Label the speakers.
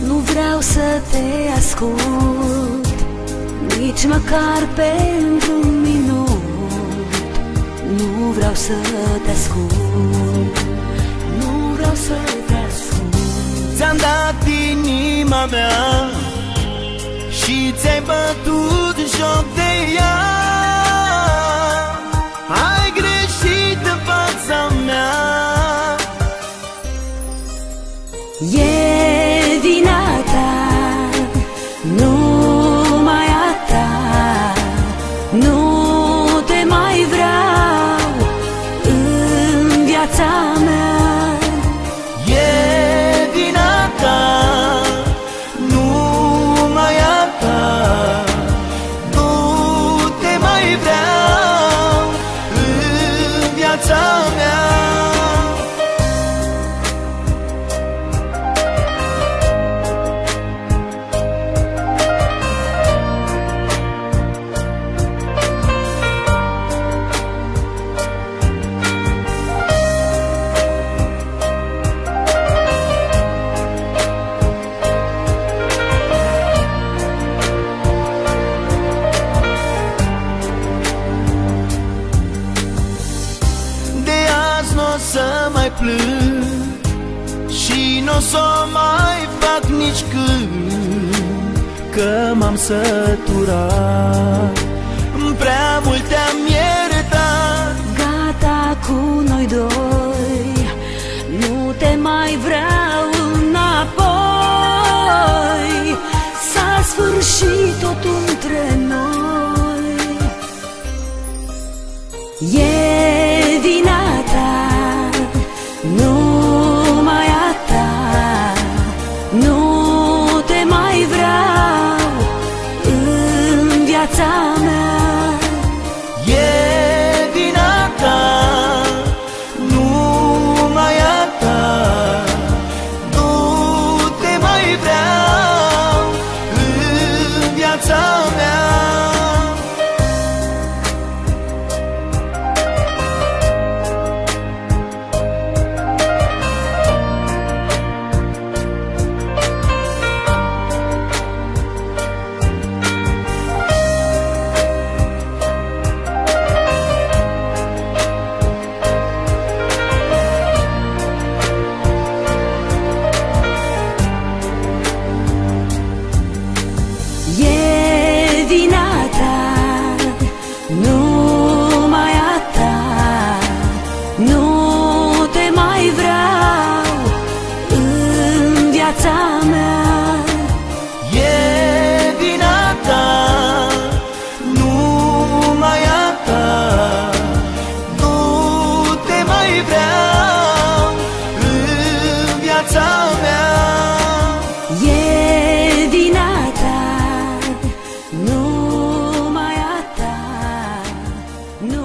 Speaker 1: Nu vreau să te ascult nici măcar pentru un minut. Nu vreau să te ascult, nu vreau să te ascult.
Speaker 2: Ți-am dat inima mea și ți-ai bătut joc de ea. Ai greșit în fața mea.
Speaker 1: E vina ta, numai a ta. Nu te mai vreau în viața mea.
Speaker 2: E vina ta, numai a ta. Nu te mai vreau în viața mea. N-o să mai plâng și n-o să mai fac nici când, că m-am săturat, prea mult te-am iertat.
Speaker 1: Gata cu noi doi, nu te mai vreau înapoi. S-a sfârșit totul între noi. E vina ta, numai a ta. Nu te mai vreau în viața mea.
Speaker 2: E vina ta, numai a ta. Nu te mai vreau în viața mea.
Speaker 1: E vina ta, numai a ta. Nu te mai vreau în viața mea.
Speaker 2: E vina ta, numai a ta. Nu te mai vreau în viața mea.
Speaker 1: E vina ta, numai a ta. Nu